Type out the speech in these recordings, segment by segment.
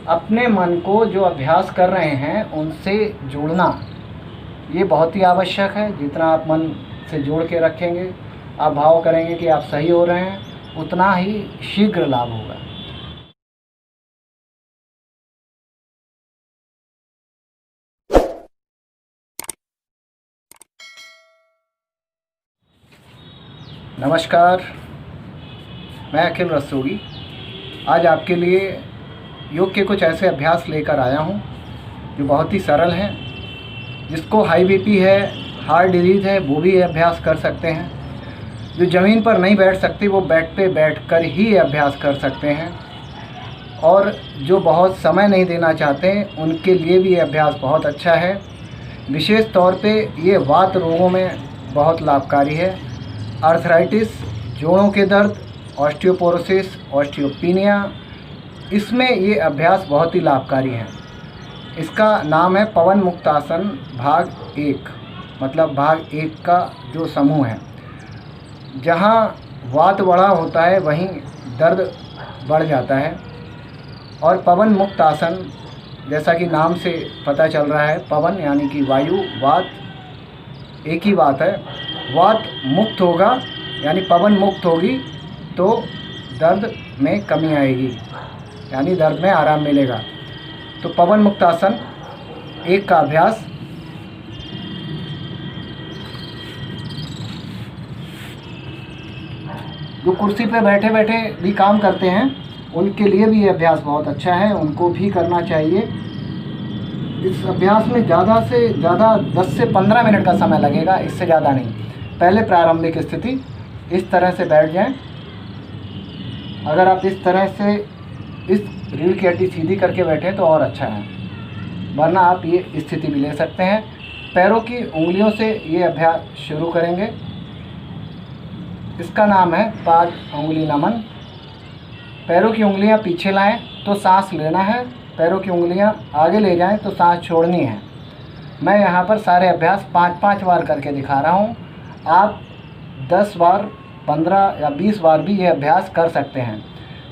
अपने मन को जो अभ्यास कर रहे हैं उनसे जोड़ना ये बहुत ही आवश्यक है। जितना आप मन से जोड़ के रखेंगे, आप भाव करेंगे कि आप सही हो रहे हैं, उतना ही शीघ्र लाभ होगा। नमस्कार, मैं अखिल रस्तोगी आज आपके लिए योग के कुछ ऐसे अभ्यास लेकर आया हूँ जो बहुत ही सरल हैं। जिसको हाई बीपी है, हार्ट डिजीज़ है, वो भी ये अभ्यास कर सकते हैं। जो ज़मीन पर नहीं बैठ सकते वो बेड पे बैठकर ही ये अभ्यास कर सकते हैं। और जो बहुत समय नहीं देना चाहते उनके लिए भी ये अभ्यास बहुत अच्छा है। विशेष तौर पे ये वात रोगों में बहुत लाभकारी है। आर्थराइटिस, जोड़ों के दर्द, ऑस्टियोपोरोसिस, ऑस्टियोपीनिया, इसमें ये अभ्यास बहुत ही लाभकारी है। इसका नाम है पवन मुक्तासन भाग 1, मतलब भाग 1 का जो समूह है। जहाँ वात बढ़ा होता है वहीं दर्द बढ़ जाता है। और पवन मुक्त आसन, जैसा कि नाम से पता चल रहा है, पवन यानी कि वायु, वात एक ही बात है। वात मुक्त होगा यानी पवन मुक्त होगी तो दर्द में कमी आएगी, यानी दर्द में आराम मिलेगा। तो पवन मुक्त आसन 1 का अभ्यास। जो कुर्सी पे बैठे बैठे भी काम करते हैं उनके लिए भी ये अभ्यास बहुत अच्छा है, उनको भी करना चाहिए। इस अभ्यास में ज़्यादा से ज़्यादा 10 से 15 मिनट का समय लगेगा, इससे ज़्यादा नहीं। पहले प्रारंभिक स्थिति इस तरह से बैठ जाएं। अगर आप इस तरह से इस रीढ़ की हड्डी सीधी करके बैठे तो और अच्छा है, वरना आप ये स्थिति भी ले सकते हैं। पैरों की उंगलियों से ये अभ्यास शुरू करेंगे। इसका नाम है पाद उंगली नमन। पैरों की उंगलियां पीछे लाएं तो सांस लेना है, पैरों की उंगलियां आगे ले जाएं तो सांस छोड़नी है। मैं यहाँ पर सारे अभ्यास 5-5 बार करके दिखा रहा हूँ। आप 10 बार, 15 या 20 बार भी ये अभ्यास कर सकते हैं।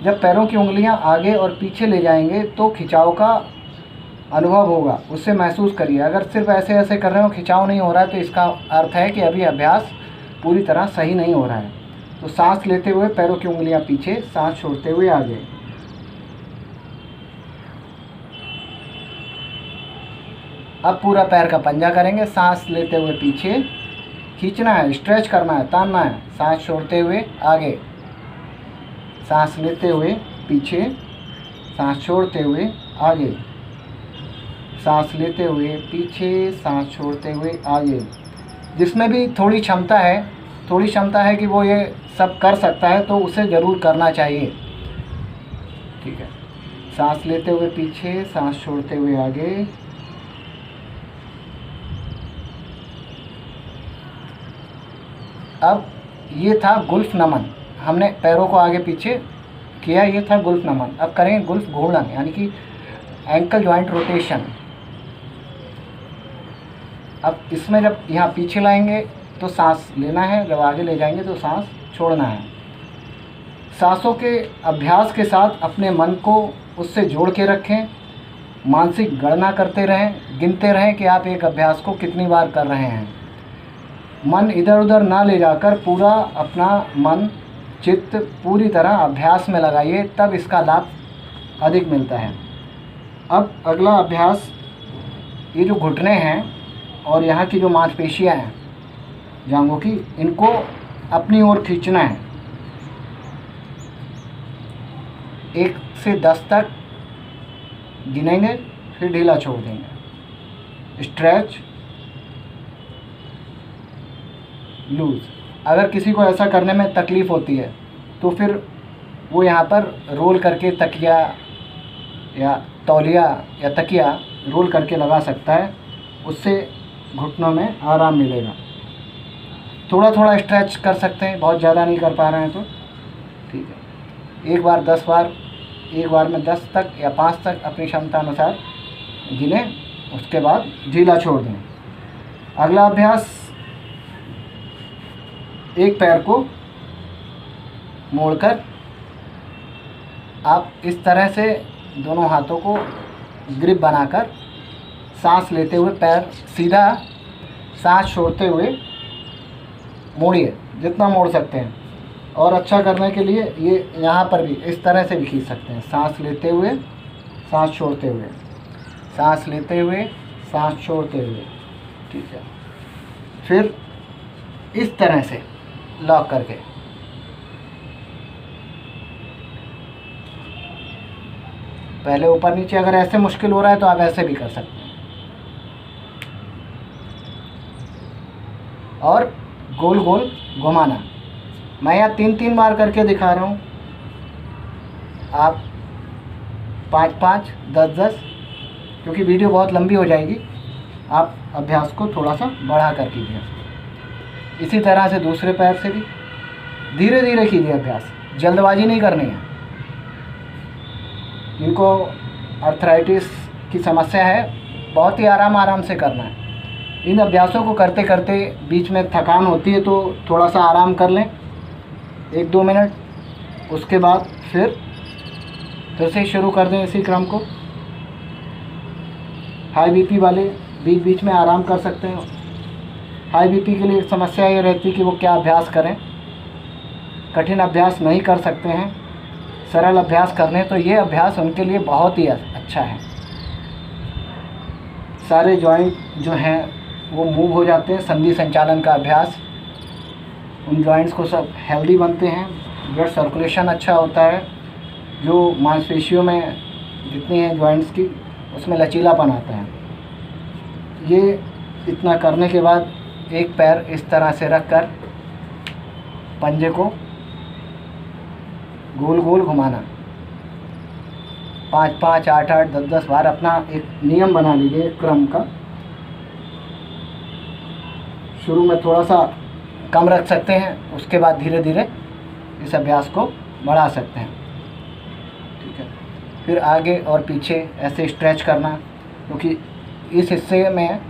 जब पैरों की उंगलियां आगे और पीछे ले जाएंगे तो खिंचाव का अनुभव होगा, उससे महसूस करिए। अगर सिर्फ ऐसे ऐसे कर रहे हो, खिंचाव नहीं हो रहा है, तो इसका अर्थ है कि अभी अभ्यास पूरी तरह सही नहीं हो रहा है। तो सांस लेते हुए पैरों की उंगलियां पीछे, सांस छोड़ते हुए आगे। अब पूरा पैर का पंजा करेंगे। सांस लेते हुए पीछे खींचना है, स्ट्रेच करना है, तानना है। सांस छोड़ते हुए आगे, सांस लेते हुए पीछे, सांस छोड़ते हुए आगे, सांस लेते हुए पीछे, सांस छोड़ते हुए आगे। जिसमें भी थोड़ी क्षमता है कि वो ये सब कर सकता है तो उसे ज़रूर करना चाहिए। ठीक है, सांस लेते हुए पीछे, सांस छोड़ते हुए आगे। अब ये था गुल्फ नमन, हमने पैरों को आगे पीछे किया, ये था गुल्फ नमन। अब करेंगे गुल्फ घूर्णन, यानी कि एंकल जॉइंट रोटेशन। अब इसमें जब यहाँ पीछे लाएंगे तो सांस लेना है, जब आगे ले जाएंगे तो सांस छोड़ना है। सांसों के अभ्यास के साथ अपने मन को उससे जोड़ के रखें। मानसिक गणना करते रहें, गिनते रहें कि आप एक अभ्यास को कितनी बार कर रहे हैं। मन इधर उधर ना ले जाकर पूरा अपना मन, चित्त पूरी तरह अभ्यास में लगाइए, तब इसका लाभ अधिक मिलता है। अब अगला अभ्यास, ये जो घुटने हैं और यहाँ की जो मांसपेशियाँ हैं जांघों की, इनको अपनी ओर खींचना है। 1 से 10 तक गिनेंगे, फिर ढीला छोड़ देंगे। Stretch, loose. अगर किसी को ऐसा करने में तकलीफ़ होती है तो फिर वो यहाँ पर रोल करके तकिया या तौलिया या तकिया रोल करके लगा सकता है, उससे घुटनों में आराम मिलेगा। थोड़ा थोड़ा स्ट्रेच कर सकते हैं, बहुत ज़्यादा नहीं कर पा रहे हैं तो ठीक है। एक बार 10 बार, एक बार में 10 तक या 5 तक अपनी क्षमता अनुसार गिने, उसके बाद ढीला छोड़ दें। अगला अभ्यास, एक पैर को मोड़कर आप इस तरह से दोनों हाथों को ग्रिप बनाकर सांस लेते हुए पैर सीधा, सांस छोड़ते हुए मोड़िए, जितना मोड़ सकते हैं। और अच्छा करने के लिए ये यहाँ पर भी इस तरह से भी खींच सकते हैं, सांस लेते हुए सांस छोड़ते हुए, सांस लेते हुए सांस छोड़ते हुए। ठीक है, फिर इस तरह से लॉक करके पहले ऊपर नीचे, अगर ऐसे मुश्किल हो रहा है तो आप ऐसे भी कर सकते हैं। और गोल गोल घुमाना, मैं यहाँ 3-3 बार करके दिखा रहा हूँ, आप 5-5, 10-10, क्योंकि वीडियो बहुत लंबी हो जाएगी, आप अभ्यास को थोड़ा सा बढ़ा कर कीजिए। इसी तरह से दूसरे पैर से भी धीरे धीरे कीजिए अभ्यास, जल्दबाजी नहीं करनी है। इनको आर्थराइटिस की समस्या है, बहुत ही आराम से करना है। इन अभ्यासों को करते करते बीच में थकान होती है तो थोड़ा सा आराम कर लें, 1-2 मिनट। उसके बाद फिर से शुरू कर दें इसी क्रम को। हाई बीपी वाले बीच बीच में आराम कर सकते हैं। हाई बीपी के लिए एक समस्या ये रहती है कि वो क्या अभ्यास करें, कठिन अभ्यास नहीं कर सकते हैं, सरल अभ्यास करने, तो ये अभ्यास उनके लिए बहुत ही अच्छा है। सारे जॉइंट जो हैं वो मूव हो जाते हैं। संधि संचालन का अभ्यास, उन जॉइंट्स को सब हेल्दी बनते हैं, ब्लड सर्कुलेशन अच्छा होता है, जो मांसपेशियों में जितनी हैं जॉइंट्स की, उसमें लचीलापन आता है। ये इतना करने के बाद एक पैर इस तरह से रखकर पंजे को गोल गोल घुमाना, 5-5, 8-8, 10-10 बार। अपना एक नियम बना लीजिए क्रम का। शुरू में थोड़ा सा कम रख सकते हैं, उसके बाद धीरे धीरे इस अभ्यास को बढ़ा सकते हैं। ठीक है, फिर आगे और पीछे ऐसे स्ट्रेच करना, क्योंकि इस हिस्से में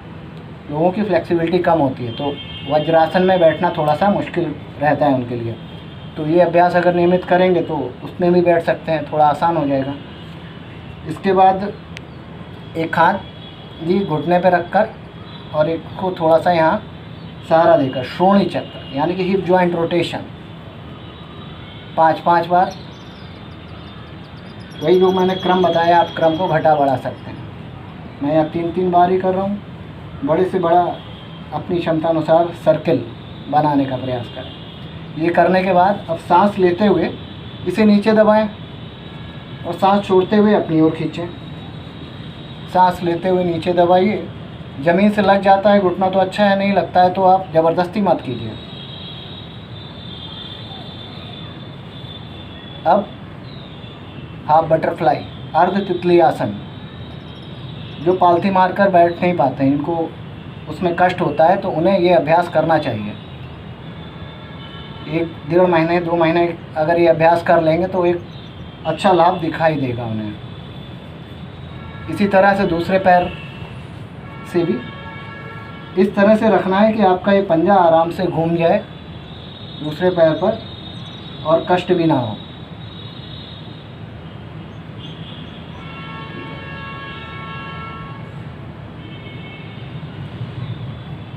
लोगों की फ्लेक्सिबिलिटी कम होती है, तो वज्रासन में बैठना थोड़ा सा मुश्किल रहता है उनके लिए। तो ये अभ्यास अगर नियमित करेंगे तो उसमें भी बैठ सकते हैं, थोड़ा आसान हो जाएगा। इसके बाद एक हाथ जी घुटने पे रखकर और एक को थोड़ा सा यहाँ सहारा देकर श्रोणी चक्र, यानी कि हिप जॉइंट रोटेशन, 5-5 बार। वही जो मैंने क्रम बताया, आप क्रम को घटा बढ़ा सकते हैं। मैं यहाँ 3-3 बार ही कर रहा हूँ। बड़े से बड़ा अपनी क्षमता अनुसार सर्किल बनाने का प्रयास करें। ये करने के बाद अब सांस लेते हुए इसे नीचे दबाएं और सांस छोड़ते हुए अपनी ओर खींचें। सांस लेते हुए नीचे दबाइए। ज़मीन से लग जाता है घुटना तो अच्छा है, नहीं लगता है तो आप ज़बरदस्ती मत कीजिए। अब हाफ बटरफ्लाई, अर्ध तितली आसन। जो पालथी मारकर बैठ नहीं पाते हैं, इनको उसमें कष्ट होता है, तो उन्हें ये अभ्यास करना चाहिए। 1-1.5 महीने 2 महीने अगर ये अभ्यास कर लेंगे तो एक अच्छा लाभ दिखाई देगा उन्हें। इसी तरह से दूसरे पैर से भी इस तरह से रखना है कि आपका ये पंजा आराम से घूम जाए दूसरे पैर पर और कष्ट भी ना हो।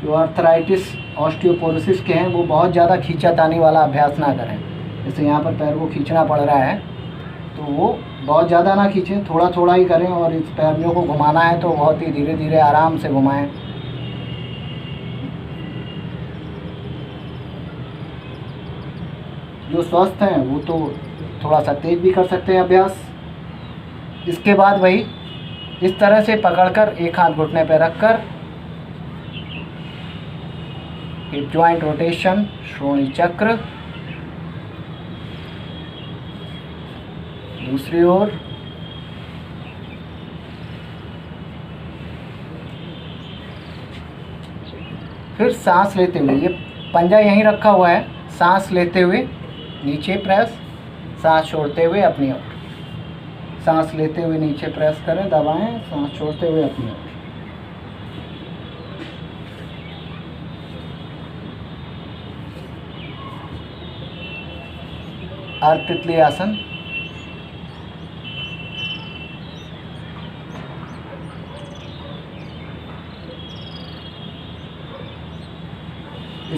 जो आर्थराइटिस, ऑस्टियोपोरोसिस के हैं, वो बहुत ज़्यादा खींचातानी वाला अभ्यास ना करें। जैसे यहाँ पर पैर को खींचना पड़ रहा है तो वो बहुत ज़्यादा ना खींचें, थोड़ा थोड़ा ही करें। और इस पैरों को घुमाना है तो बहुत ही धीरे धीरे आराम से घुमाएं। जो स्वस्थ हैं वो तो थोड़ा सा तेज भी कर सकते हैं अभ्यास। इसके बाद वही इस तरह से पकड़कर एक हाथ घुटने पर रखकर हिप जॉइंट रोटेशन, श्रोणी चक्र, दूसरी ओर। फिर सांस लेते हुए, ये पंजा यहीं रखा हुआ है, सांस लेते हुए नीचे प्रेस, सांस छोड़ते हुए अपनी ओर। सांस लेते हुए नीचे प्रेस करें, दबाएं, सांस छोड़ते हुए अपनी ओर। अर्ध तितली आसन।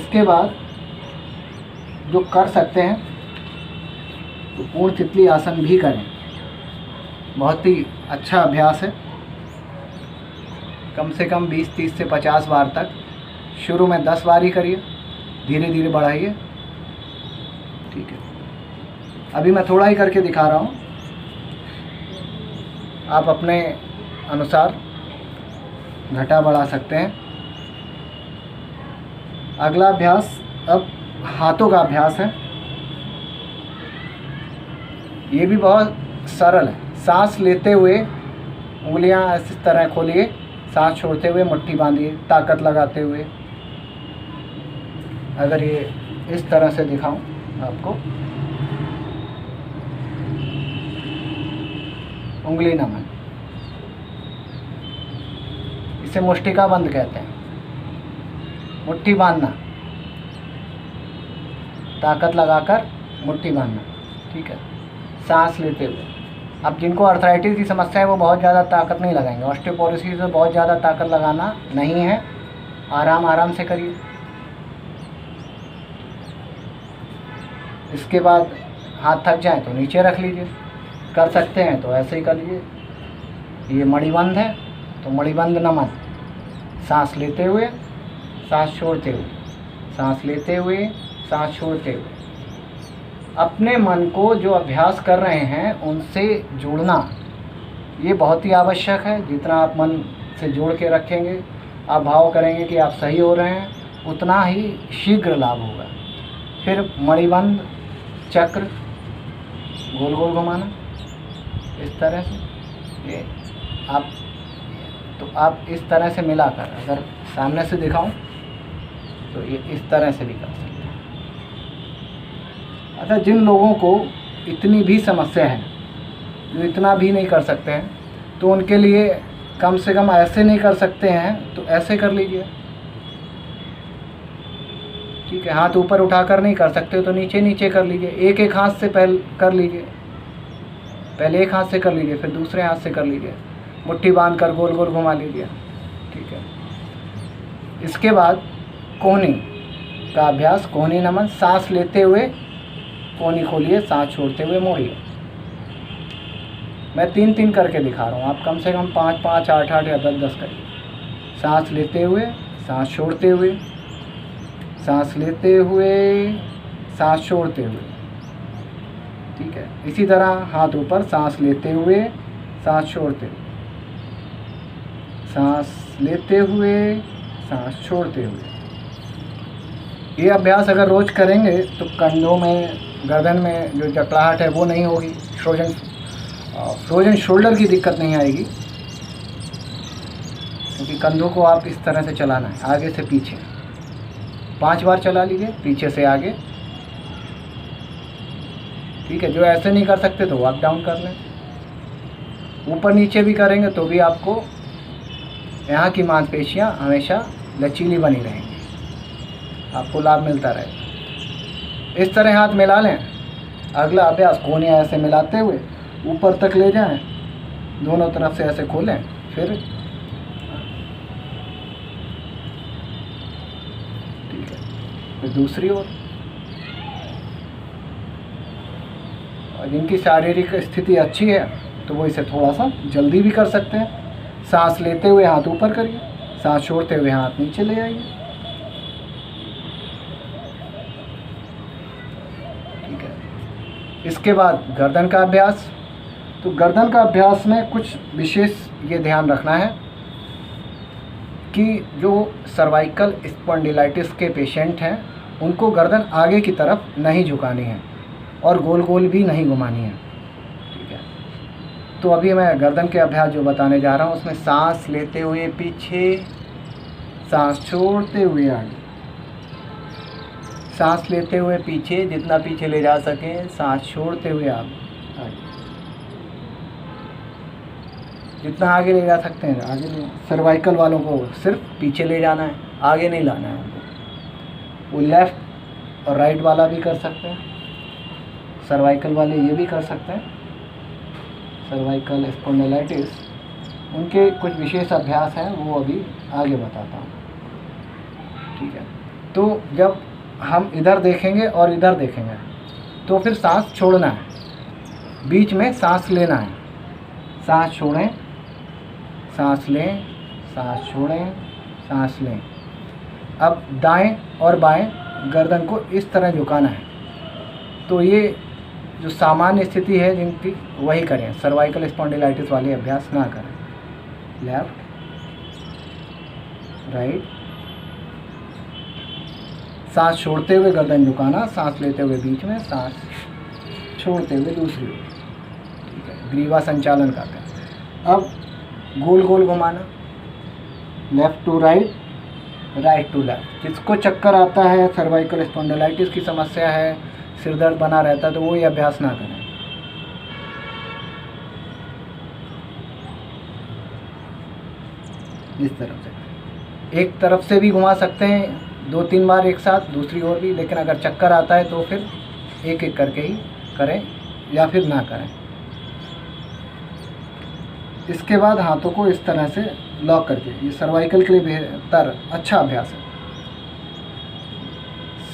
इसके बाद जो कर सकते हैं तो पूर्ण तितली आसन भी करें। बहुत ही अच्छा अभ्यास है। कम से कम 20-30 से 50 बार तक, शुरू में 10 बार ही करिए, धीरे धीरे बढ़ाइए। ठीक है, अभी मैं थोड़ा ही करके दिखा रहा हूँ, आप अपने अनुसार घटा बढ़ा सकते हैं। अगला अभ्यास अब हाथों का अभ्यास है। ये भी बहुत सरल है। सांस लेते हुए उंगलियां इस तरह खोलिए, सांस छोड़ते हुए मुट्ठी बांधिए, ताकत लगाते हुए। अगर ये इस तरह से दिखाऊं आपको, उंगली नमन, इसे मुष्टिका बंद कहते हैं। मुट्ठी बांधना, ताकत लगाकर मुट्ठी बांधना। ठीक है, सांस लेते हुए। अब जिनको अर्थराइटिस की समस्या है वो बहुत ज़्यादा ताकत नहीं लगाएंगे। ऑस्टियोपोरोसिस में बहुत ज़्यादा ताकत लगाना नहीं है, आराम आराम से करिए। इसके बाद हाथ थक जाए तो नीचे रख लीजिए, कर सकते हैं तो ऐसे ही कर लीजिए। ये मणिबंध है तो मणिबंध नमन, सांस लेते हुए सांस छोड़ते हुए, सांस लेते हुए सांस छोड़ते हुए। अपने मन को जो अभ्यास कर रहे हैं उनसे जुड़ना ये बहुत ही आवश्यक है। जितना आप मन से जोड़ के रखेंगे, आप भाव करेंगे कि आप सही हो रहे हैं, उतना ही शीघ्र लाभ होगा। फिर मणिबंध चक्र गोल गोल घुमाना इस तरह से, ये आप इस तरह से मिलाकर, अगर सामने से दिखाऊं तो ये इस तरह से भी कर सकते हैं। अच्छा, जिन लोगों को इतनी भी समस्या है, जो इतना भी नहीं कर सकते हैं, तो उनके लिए कम से कम ऐसे नहीं कर सकते हैं तो ऐसे कर लीजिए। ठीक है, हाथ ऊपर उठाकर नहीं कर सकते तो नीचे नीचे कर लीजिए। एक एक हाथ से पहले कर लीजिए, पहले एक हाथ से कर लीजिए, फिर दूसरे हाथ से कर लीजिए। मुट्ठी बांध कर गोल गोल घुमा लीजिए। ठीक है, इसके बाद कोहनी का अभ्यास, कोहनी नमन। सांस लेते हुए कोहनी खोलिए, सांस छोड़ते हुए मोड़िए। मैं 3-3 करके दिखा रहा हूँ, आप कम से कम 5-5, 8-8 या 10-10 करिए। सांस लेते हुए सांस छोड़ते हुए, सांस लेते हुए सांस छोड़ते हुए। ठीक है, इसी तरह हाथ ऊपर, सांस लेते हुए सांस छोड़ते हुए, सांस लेते हुए सांस छोड़ते हुए। ये अभ्यास अगर रोज करेंगे तो कंधों में, गर्दन में जो जकड़ाहट है वो नहीं होगी। फ्रोजन शोल्डर की दिक्कत नहीं आएगी, क्योंकि कंधों को आप इस तरह से चलाना है, आगे से पीछे। 5 बार चला लीजिए, पीछे से आगे। ठीक है, जो ऐसे नहीं कर सकते तो अप डाउन कर लें। ऊपर नीचे भी करेंगे तो भी आपको यहाँ की मांसपेशियाँ हमेशा लचीली बनी रहेंगी, आपको लाभ मिलता रहेगा। इस तरह हाथ मिला लें। अगला अभ्यास, कोहनियाँ ऐसे मिलाते हुए ऊपर तक ले जाएं, दोनों तरफ से ऐसे खोलें, फिर ठीक है, फिर दूसरी ओर। और जिनकी शारीरिक स्थिति अच्छी है तो वो इसे थोड़ा सा जल्दी भी कर सकते हैं। सांस लेते हुए हाथ ऊपर करिए, सांस छोड़ते हुए हाथ नीचे ले आइए। ठीक है, इसके बाद गर्दन का अभ्यास। तो गर्दन का अभ्यास में कुछ विशेष ये ध्यान रखना है कि जो सर्वाइकल स्पॉन्डिलाइटिस के पेशेंट हैं उनको गर्दन आगे की तरफ नहीं झुकानी है और गोल गोल भी नहीं घुमानी है। ठीक है, तो अभी मैं गर्दन के अभ्यास जो बताने जा रहा हूँ उसमें सांस लेते हुए पीछे, सांस छोड़ते हुए आगे, सांस लेते हुए पीछे, जितना पीछे ले जा सकें, सांस छोड़ते हुए आगे, जितना आगे ले जा सकते हैं आगे ले। सर्वाइकल वालों को सिर्फ पीछे ले जाना है, आगे नहीं लाना है उनको। वो लेफ़्ट और राइट वाला भी कर सकते हैं, सर्वाइकल वाले ये भी कर सकते हैं। सर्वाइकल स्पॉन्डिलाइटिस, उनके कुछ विशेष अभ्यास हैं, वो अभी आगे बताता हूँ। ठीक है, तो जब हम इधर देखेंगे और इधर देखेंगे तो फिर सांस छोड़ना है, बीच में सांस लेना है। सांस छोड़ें, सांस लें, सांस छोड़ें, सांस लें। अब दाएं और बाएं गर्दन को इस तरह झुकाना है। तो ये जो सामान्य स्थिति है जिनकी, वही करें, सर्वाइकल स्पॉन्डिलाइटिस वाले अभ्यास ना करें। लेफ्ट, राइट, सांस छोड़ते हुए गर्दन झुकाना, सांस लेते हुए बीच में, सांस छोड़ते हुए दूसरी ओर। ठीक है, ग्रीवा संचालन करते हैं। अब गोल गोल घुमाना, left to right, right to left. जिसको चक्कर आता है, सर्वाइकल स्पॉन्डिलाइटिस की समस्या है, सिर दर्द बना रहता है, तो वो ये अभ्यास ना करें। इस तरफ से एक तरफ से भी घुमा सकते हैं 2-3 बार एक साथ, दूसरी ओर भी, लेकिन अगर चक्कर आता है तो फिर एक एक करके ही करें या फिर ना करें। इसके बाद हाथों को इस तरह से लॉक करके, ये सर्वाइकल के लिए बेहतर अच्छा अभ्यास है।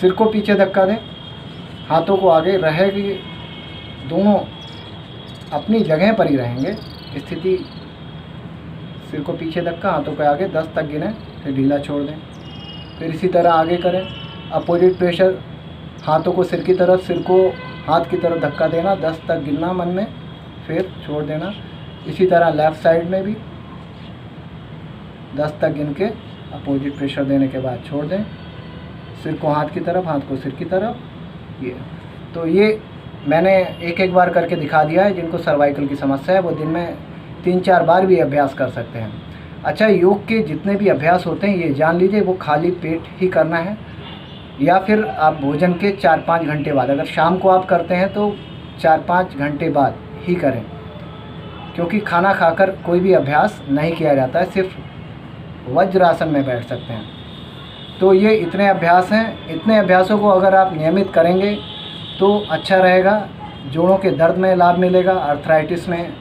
सिर को पीछे धक्का दें, हाथों को आगे रहेगी, दोनों अपनी जगह पर ही रहेंगे। स्थिति, सिर को पीछे धक्का, हाथों को आगे, 10 तक गिनें, फिर ढीला छोड़ दें। फिर इसी तरह आगे करें। अपोजिट प्रेशर, हाथों को सिर की तरफ, सिर को हाथ की तरफ धक्का देना, 10 तक गिनना मन में, फिर छोड़ देना। इसी तरह लेफ़्ट साइड में भी 10 तक गिन के अपोजिट प्रेशर देने के बाद छोड़ दें। सिर को हाथ की तरफ, हाथ को सिर की तरफ। ये तो ये मैंने एक बार करके दिखा दिया है। जिनको सर्वाइकल की समस्या है वो दिन में 3-4 बार भी अभ्यास कर सकते हैं। अच्छा, योग के जितने भी अभ्यास होते हैं ये जान लीजिए वो खाली पेट ही करना है, या फिर आप भोजन के 4-5 घंटे बाद, अगर शाम को आप करते हैं तो 4-5 घंटे बाद ही करें, क्योंकि खाना खाकर कोई भी अभ्यास नहीं किया जाता है, सिर्फ वज्रासन में बैठ सकते हैं। तो ये इतने अभ्यास हैं। इतने अभ्यासों को अगर आप नियमित करेंगे तो अच्छा रहेगा। जोड़ों के दर्द में लाभ मिलेगा, आर्थराइटिस में,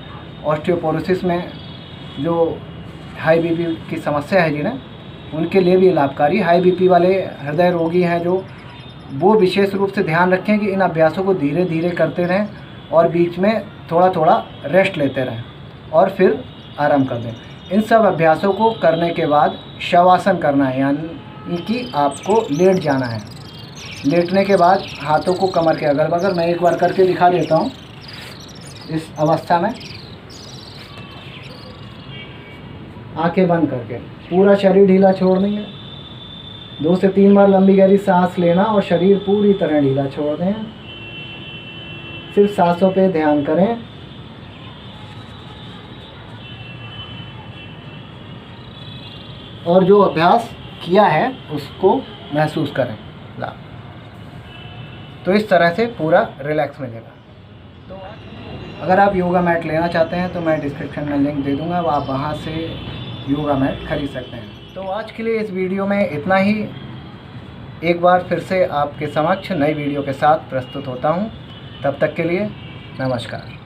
ऑस्टियोपोरोसिस में, जो हाई बीपी की समस्या है जिन्हें, उनके लिए भी लाभकारी। हाई बीपी वाले हृदय रोगी हैं जो, वो विशेष रूप से ध्यान रखें कि इन अभ्यासों को धीरे धीरे करते रहें और बीच में थोड़ा थोड़ा रेस्ट लेते रहें और फिर आराम कर दें। इन सब अभ्यासों को करने के बाद शवासन करना है, यानी कि आपको लेट जाना है। लेटने के बाद हाथों को कमर के अगल बगल, मैं एक बार करके दिखा देता हूँ। इस अवस्था में आंखें बंद करके पूरा शरीर ढीला छोड़ देंगे। 2 से 3 बार लंबी गहरी सांस लेना और शरीर पूरी तरह ढीला छोड़ दें। सिर्फ सांसों पे ध्यान करें। और जो अभ्यास किया है उसको महसूस करें। तो इस तरह से पूरा रिलैक्स मिलेगा। तो अगर आप योगा मैट लेना चाहते हैं तो मैं डिस्क्रिप्शन में लिंक दे दूंगा, आप वहां से योगा मैट खरीद सकते हैं। तो आज के लिए इस वीडियो में इतना ही। एक बार फिर से आपके समक्ष नई वीडियो के साथ प्रस्तुत होता हूं। तब तक के लिए नमस्कार।